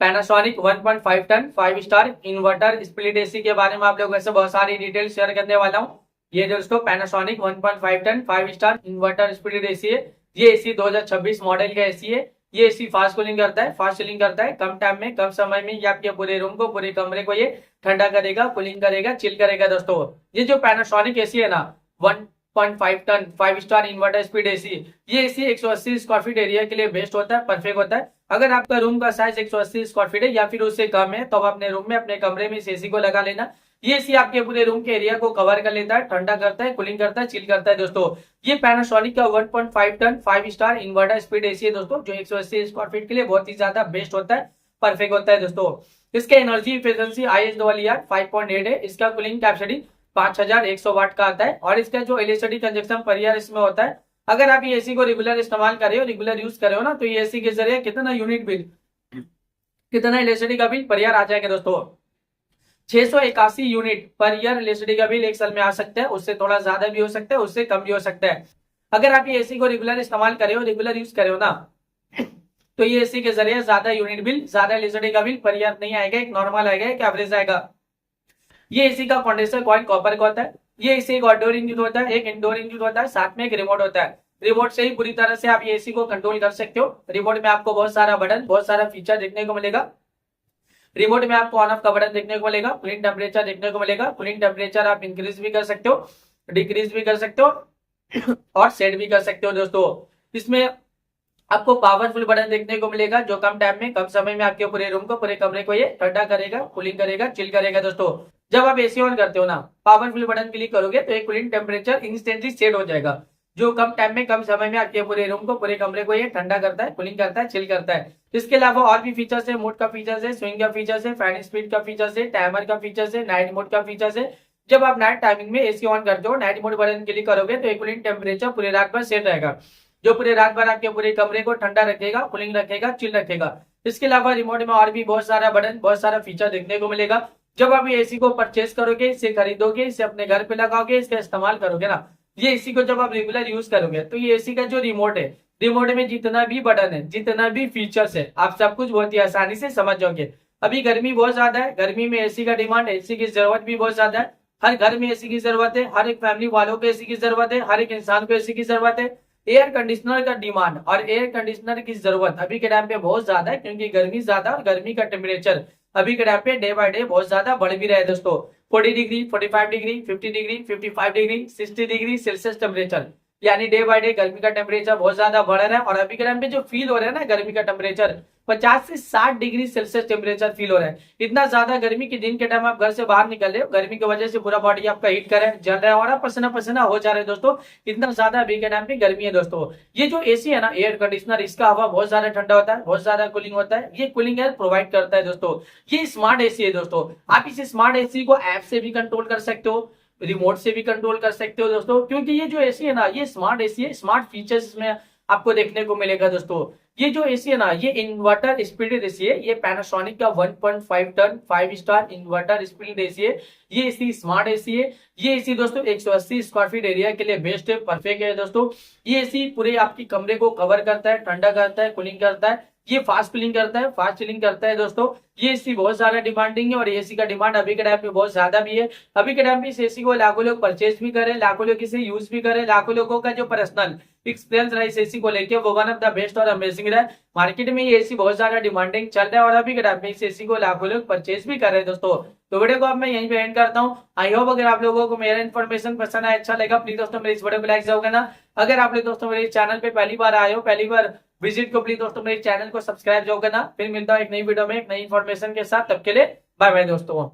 Panasonic 1.5 ton 5 star inverter split AC के बारे में आप लोगों से बहुत सारी डिटेल शेयर करने वाला हूँ। ये दोस्तों Panasonic 1.5 ton 5 star inverter split AC है। ये एसी 2026 मॉडल का एसी है। ये एसी फास्ट कूलिंग करता है, फास्ट चिलिंग करता है। कम टाइम में, कम समय में ये आपके पूरे रूम को, पूरे कमरे को ये ठंडा करेगा, कूलिंग करेगा, चिल करेगा। दोस्तों ये जो पैनासोनिक एसी है ना, 1.5 ton 5 star inverter speed AC, ये एसी 180 स्क्वायर फीट एरिया के लिए बेस्ट होता है, परफेक्ट होता है। अगर आपका रूम का साइज 180 स्क्वायर फीट है या फिर उससे कम है तो आप अपने रूम में, अपने कमरे में इस एसी को लगा लेना। ये एसी आपके पूरे रूम के एरिया को कवर कर लेता है, ठंडा करता है, कूलिंग करता है, चिल करता है। दोस्तों ये पैनासोनिक का 1.5 ton 5 star inverter speed AC है दोस्तों, जो 180 स्क्वायर फीट के लिए बहुत ही ज्यादा बेस्ट होता है, परफेक्ट होता है। दोस्तों इसका एनर्जी एफिशिएंसी ISWR 5.8 है। इसका कूलिंग कैपेसिटी 5100 वाट का आता है और इसका जो इलेक्ट्रिसिटी कंजप्शन पर ईयर इसमें होता है, अगर आप ये एसी को रेगुलर इस्तेमाल कर रहे हो, रेगुलर यूज कर रहे हो ना, तो ये एसी के जरिए कितना यूनिट बिल, कितना इलेक्ट्रिसिटी का बिल पर ईयर आ जाएगा दोस्तों, 681 यूनिट पर ईयर इलेक्ट्रिसिटी का बिल एक साल में आ सकता है। उससे थोड़ा ज्यादा भी हो सकता है, उससे कम भी हो सकता है। अगर आप ये एसी को रेगुलर इस्तेमाल कर रहे हो, रेगुलर यूज कर रहे हो ना, तो ये एसी के जरिए ज्यादा यूनिट बिल, ज्यादा इलेक्ट्रिसिटी का बिल पर ईयर नहीं आएगा, एक नॉर्मल आएगा, एक एवरेज आएगा। ये एसी का कंडेंसर कॉइल कॉपर का होता है। ये एसी एक आउटडोर इंजन होता है, एक इंडोर इंजन होता है, साथ में एक रिमोट होता है। रिमोट से ही पूरी तरह से आप ये एसी को कंट्रोल कर सकते हो। रिमोट में आपको बहुत सारा बटन, बहुत सारा फीचर देखने को मिलेगा। रिमोट में आपको ऑन ऑफ का बटन देखने को मिलेगा, कूलिंग टेम्परेचर देखने को मिलेगा। कूलिंग टेम्परेचर आप इंक्रीज भी कर सकते हो, डिक्रीज भी कर सकते हो और सेट भी कर सकते हो। दोस्तों इसमें आपको पावरफुल बटन देखने को मिलेगा, जो कम टाइम में, कम समय में आपके पूरे रूम को, पूरे कमरे को ये ठंडा करेगा, कूलिंग करेगा, चिल करेगा। दोस्तों जब आप एसी ऑन करते हो ना, पावरफुल बटन क्लिक करोगे तो एक कूलिंग टेम्परेचर इंस्टेंटली सेट हो जाएगा, जो कम टाइम में, कम समय में आपके पूरे रूम को, पूरे कमरे को ये ठंडा करता है, कूलिंग करता है, चिल करता है। इसके अलावा और भी फीचर्स है, मोड का फीचर्स है, स्विंग का फीचर्स है, फैन स्पीड का फीचर्स है, टाइमर का फीचर्स है, नाइट मोड का फीचर्स है। जब आप नाइट टाइमिंग में एसी ऑन करते हो, नाइट मोड बटन क्लिक करोगे तो एक कूलिंग टेम्परेचर पूरे रात भर सेट रहेगा, जो पूरे रात भर आपके पूरे कमरे को ठंडा रखेगा, कूलिंग रखेगा, चिल रखेगा। इसके अलावा रिमोट में और भी बहुत सारा बटन, बहुत सारा फीचर देखने को मिलेगा। जब आप ये एसी को परचेज करोगे, इसे खरीदोगे, इसे अपने घर पे लगाओगे, इसका इस्तेमाल करोगे ना, ये एसी को जब आप रेगुलर यूज करोगे तो ये एसी का जो रिमोट है, रिमोट में जितना भी बटन है, जितना भी फीचर्स है, आप सब कुछ बहुत ही आसानी से समझ जाओगे। अभी गर्मी बहुत ज्यादा है, गर्मी में एसी का डिमांड, एसी की जरूरत भी बहुत ज्यादा है। हर घर में एसी की जरूरत है, हर एक फैमिली वालों को एसी की जरूरत है, हर एक इंसान को एसी की जरूरत है। एयर कंडीशनर का डिमांड और एयर कंडीशनर की जरूरत अभी के टाइम पे बहुत ज्यादा है, क्योंकि गर्मी ज्यादा और गर्मी का टेम्परेचर अभी के टाइम पे डे बाय डे बहुत ज्यादा बढ़ भी रहा है। दोस्तों 40 degree, 45 degree, 50 degree, 55 degree, 60 degree Celsius temperature, यानी डे बाय डे गर्मी का टेम्परेचर बहुत ज्यादा बढ़ रहा है। और अभी के टाइम पे जो फील हो रहा है ना, गर्मी का टेम्परेचर 50 से 60 डिग्री सेल्सियस टेम्परेचर फील हो रहा है। इतना ज्यादा गर्मी की दिन के टाइम आप घर से बाहर निकल रहे हो, गर्मी की वजह से पूरा बॉडी आपका हीट कर रहा है, जल रहा है और आप पसीना पसीना हो जा रहे हैं। दोस्तों इतना ज्यादा अभी के टाइम पे गर्मी है। दोस्तों ये जो एसी है ना, एयर कंडीशनर, इसका हवा बहुत ज्यादा ठंडा होता है, बहुत ज्यादा कूलिंग होता है, ये कूलिंग एयर प्रोवाइड करता है। दोस्तों ये स्मार्ट एसी है। दोस्तों आप इस स्मार्ट एसी को ऐप से भी कंट्रोल कर सकते हो, रिमोट से भी कंट्रोल कर सकते हो। दोस्तों क्योंकि ये जो एसी है ना, ये स्मार्ट एसी है, स्मार्ट फीचर्स इसमें आपको देखने को मिलेगा। दोस्तों ये जो एसी है ना, ये इन्वर्टर स्पीड एसी है। ये पैनासोनिक का 1.5 ton 5 star inverter speed AC है। ये एसी स्मार्ट एसी है। ये एसी दोस्तों 180 स्क्वायर फीट एरिया के लिए बेस्ट है, परफेक्ट है। दोस्तों ये एसी पूरे आपकी कमरे को कवर करता है, ठंडा करता है, कूलिंग करता है, ये फास्ट कूलिंग करता है, फास्ट चिलिंग करता है। दोस्तों ये एसी बहुत ज्यादा डिमांडिंग है और एसी का डिमांड अभी के टाइम पे बहुत ज्यादा भी है। अभी के टाइम पे इस एसी को लाखों लोग परचेज भी करे, लाखों लोग इसे यूज भी करे, लाखों लोगों का जो पर्सनल एक्सपीरियंस रहा इस एसी को लेके वो वन ऑफ द बेस्ट और अमेजिंग रहा है। मार्केट में ये एसी बहुत ज्यादा डिमांडिंग चल रहा है और अभी के टाइम पे इस एसी को लाखों लोग परचेज भी कर रहे हैं। दोस्तों तो वीडियो को अब मैं यहीं पे एंड करता हूँ। आई होप अगर आप लोगों को मेरा इन्फॉर्मेशन पसंद आया, अच्छा लगा, प्लीज दोस्तों मेरे इस वीडियो को लाइक जरूर करना। अगर आप लोग दोस्तों मेरे चैनल पे पहली बार आए हो, पहली बार विजिट को, प्लीज दोस्तों मेरे चैनल को सब्सक्राइब जरूर करना। फिर मिलता हूँ एक नई वीडियो में एक नई इन्फॉर्मेशन के साथ, तब के लिए बाय बाय दोस्तों।